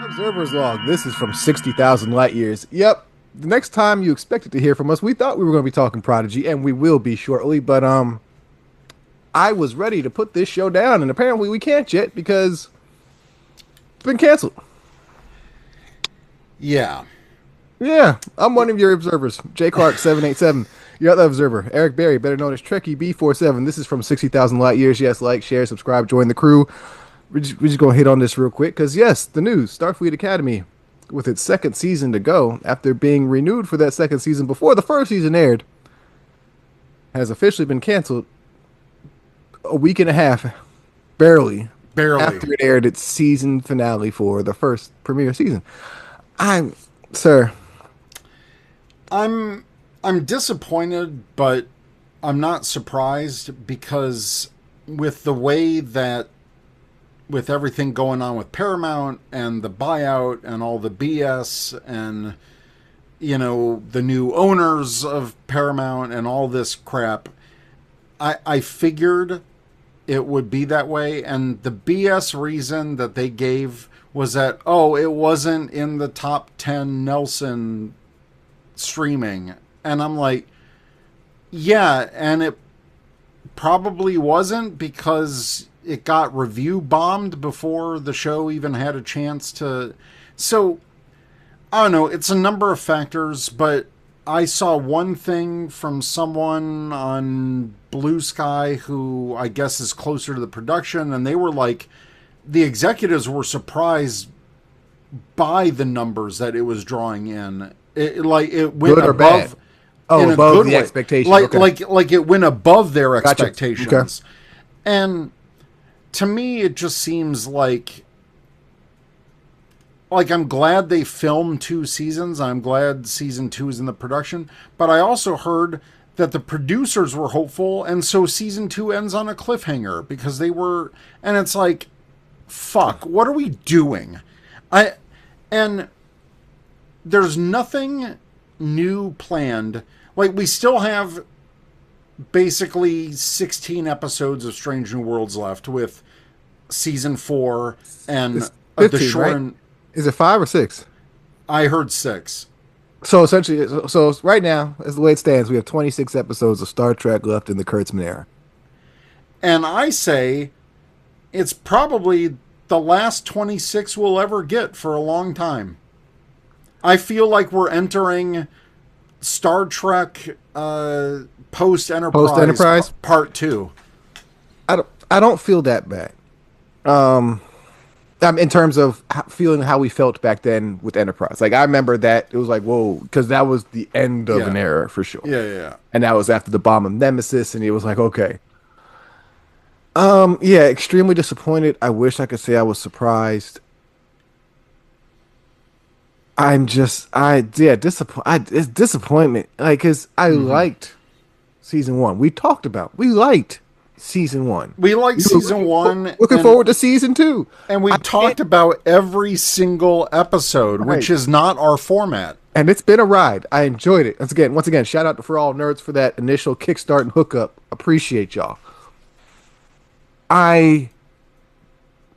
Observer's log. This is from 60,000 light years. Yep. The next time you expected to hear from us, we thought we were going to be talking Prodigy, and we will be shortly. But I was ready to put this show down, and apparently we can't yet because it's been canceled. Yeah. Yeah, I'm one of your observers, J Clark 787. You're the observer, Eric Berry, better known as Trekkie B47. This is from 60,000 light years. Yes, like, share, subscribe, join the crew. We're just going to hit on this real quick because, yes, the news Starfleet Academy, with its second season to go, after being renewed for that second season before the first season aired, has officially been canceled a week and a half, barely, Barely. after it aired its season finale for the first premiere season. I'm, sir, I'm I'm disappointed, but I'm not surprised because with the way that with everything going on with Paramount and the buyout and all the BS and the new owners of Paramount and all this crap, I figured it would be that way. And the BS reason that they gave was that, oh, it wasn't in the top 10 Nelson streaming. And I'm like, yeah, and it probably wasn't because it got review bombed before the show even had a chance to. So, I don't know, it's a number of factors, but I saw one thing from someone on Blue Sky who I guess is closer to the production, and they were like, the executives were surprised by the numbers that it was drawing in. It went good or above. bad? Oh, In a above good the way. expectation. Like Okay. like it went above their Gotcha. expectations. And to me it just seems like I'm glad they filmed 2 seasons. I'm glad season 2 is in the production, but I also heard that the producers were hopeful, and so season 2 ends on a cliffhanger because they were, and it's like, fuck, what are we doing? And there's nothing new planned. Like, we still have basically 16 episodes of Strange New Worlds left with season 4 and It's the 15, short. right? Is it 5 or 6? I heard 6. So essentially, so right now, as the way it stands, we have 26 episodes of Star Trek left in the Kurtzman era. And I say it's probably the last 26 we'll ever get for a long time. I feel like we're entering Star Trek post Enterprise part 2. I don't feel that bad. In terms of feeling how we felt back then with Enterprise. Like, I remember that it was like, whoa, because that was the end of an era for sure. Yeah. And that was after the bomb of Nemesis, and it was like, okay. Yeah, extremely disappointed. I wish I could say I was surprised. It's disappointment. Like, cause I liked season 1. We liked season 1. We liked season 1. Looking forward to season 2. And we talked about every single episode, which is not our format. And it's been a ride. I enjoyed it. Once again, shout out to For All Nerds for that initial kickstart and hookup. Appreciate y'all. I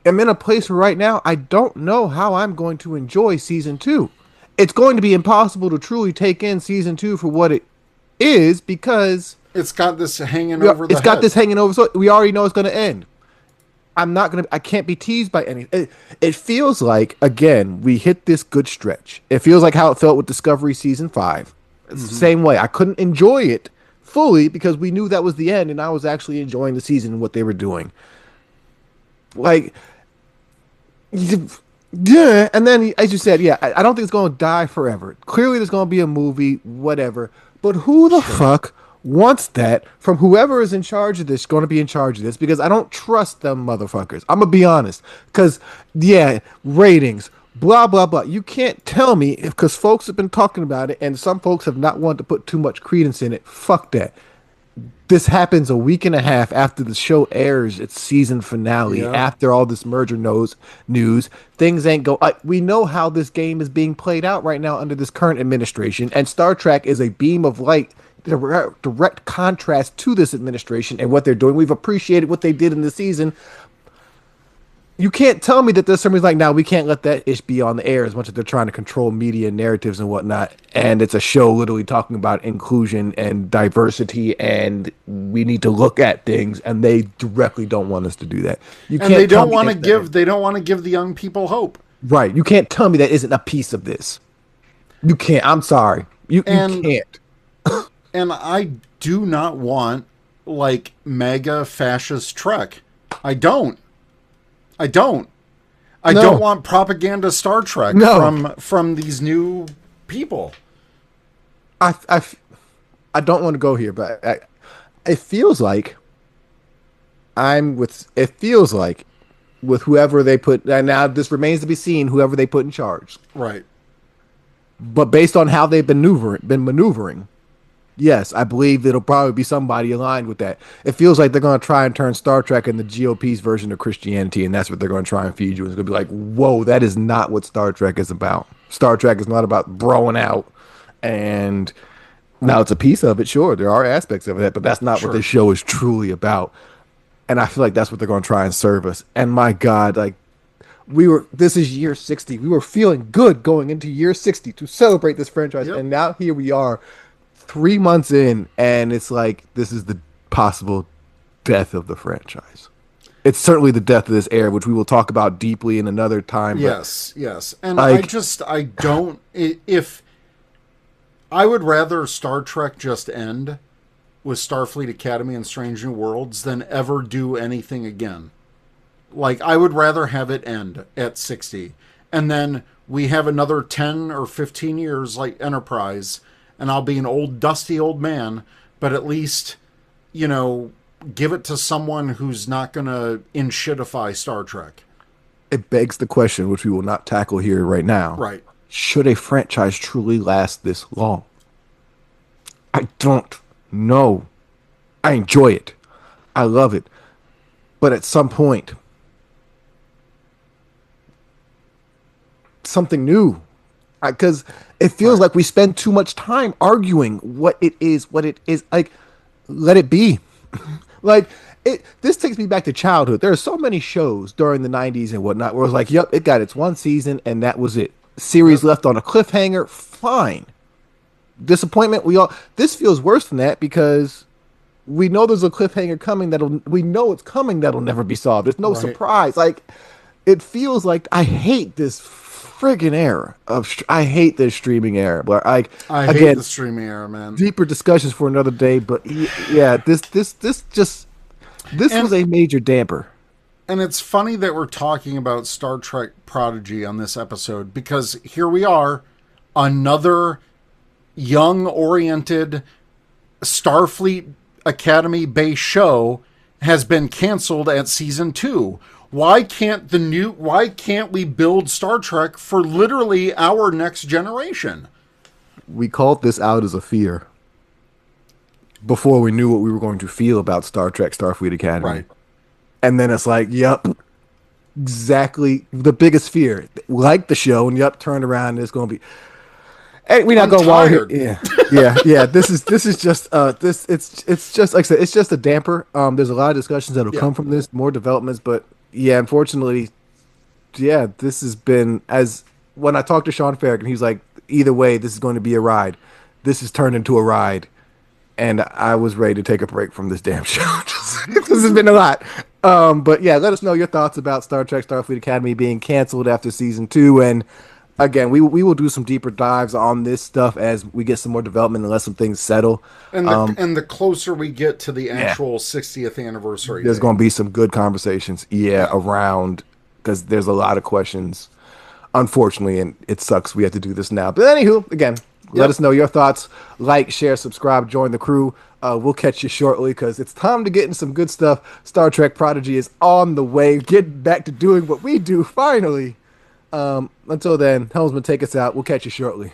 am in a place where right now I don't know how I'm going to enjoy season 2. It's going to be impossible to truly take in season 2 for what it is because it's got this hanging over the head. So we already know it's going to end. I can't be teased by anything. It feels like, again, we hit this good stretch. It feels like how it felt with Discovery season 5. It's the same way. I couldn't enjoy it fully because we knew that was the end, and I was actually enjoying the season and what they were doing. Like, yeah, and then, as you said, yeah, I don't think it's going to die forever. Clearly, there's going to be a movie, whatever. But who the fuck wants that from whoever is in charge of this, going to be in charge of this? Because I don't trust them motherfuckers. I'm going to be honest. Because, yeah, ratings, blah, blah, blah. You can't tell me, because folks have been talking about it, and some folks have not wanted to put too much credence in it. Fuck that. This happens a week and a half after the show airs its season finale, after all this merger news. Things ain't go. We know how this game is being played out right now under this current administration, and Star Trek is a beam of light, direct contrast to this administration and what they're doing. We've appreciated what they did in the season. You can't tell me that there's somebody's like, now we can't let that ish be on the air as much as they're trying to control media narratives and whatnot. And it's a show literally talking about inclusion and diversity, and we need to look at things, and they directly don't want us to do that. You And they can't tell don't me want to that, give they don't want to give the young people hope. right. You can't tell me that isn't a piece of this. You can't. I'm sorry. You And can't. and I do not want like mega fascist Trek. I don't. I don't. I No. don't want propaganda Star Trek No. from these new people. I, I, I don't want to go here, but it feels like it feels like with whoever they put, and now this remains to be seen, whoever they put in charge. Right. But based on how they've been maneuvering, yes, I believe it'll probably be somebody aligned with that. It feels like they're going to try and turn Star Trek into GOP's version of Christianity, and that's what they're going to try and feed you. It's going to be like, whoa, that is not what Star Trek is about. Star Trek is not about broing out, and now it's a piece of it, sure. There are aspects of it, but that's not what this show is truly about. And I feel like that's what they're going to try and serve us. And my God, like, this is year 60. We were feeling good going into year 60 to celebrate this franchise. Yep. And now here we are 3 months in, and it's like, this is the possible death of the franchise. It's certainly the death of this era, which we will talk about deeply in another time. Yes, yes. And like, I don't, if I would rather Star Trek just end with Starfleet Academy and Strange New Worlds than ever do anything again. Like, I would rather have it end at 60. And then we have another 10 or 15 years like Enterprise, and I'll be an old, dusty old man, but at least, you know, give it to someone who's not going to inshitify Star Trek. it begs the question, which we will not tackle here right now. Right. Should a franchise truly last this long? I don't know. I enjoy it. I love it. But at some point, something new. Because it feels like we spend too much time arguing what it is. Like, let it be. Like, this takes me back to childhood. There are so many shows during the 90s and whatnot where it was like, yep, it got its one season and that was it. Series left on a cliffhanger, fine. Disappointment, this feels worse than that because we know there's a cliffhanger coming we know it's coming that'll never be solved. There's no surprise. Like, it feels like I hate this friggin' era I hate this streaming era. But I hate the streaming era, man. Deeper discussions for another day. But yeah, this was a major damper. And it's funny that we're talking about Star Trek Prodigy on this episode because here we are, another young-oriented Starfleet Academy-based show has been canceled at season 2. Why can't we build Star Trek for literally our next generation? We called this out as a fear before we knew what we were going to feel about Star Trek Starfleet Academy. Right. And then it's like, yep, exactly the biggest fear. Like the show, and yep, turned around and it's going to be. Hey, we're not going wild here. Yeah. This is just it's just like I said, it's just a damper. There's a lot of discussions that'll come from this, more developments, but yeah, unfortunately, yeah, this has been when I talked to Sean Farragut, he's like, either way, this is going to be a ride. This has turned into a ride, and I was ready to take a break from this damn show. This has been a lot. But yeah, let us know your thoughts about Star Trek Starfleet Academy being canceled after season 2, and again, we will do some deeper dives on this stuff as we get some more development and let some things settle. And the closer we get to the actual 60th anniversary, there's going to be some good conversations, around, because there's a lot of questions, unfortunately, and it sucks we have to do this now. But anywho, again, let us know your thoughts. Like, share, subscribe, join the crew. We'll catch you shortly because it's time to get into some good stuff. Star Trek Prodigy is on the way. Get back to doing what we do, finally. Until then, Helmsman, take us out. We'll catch you shortly.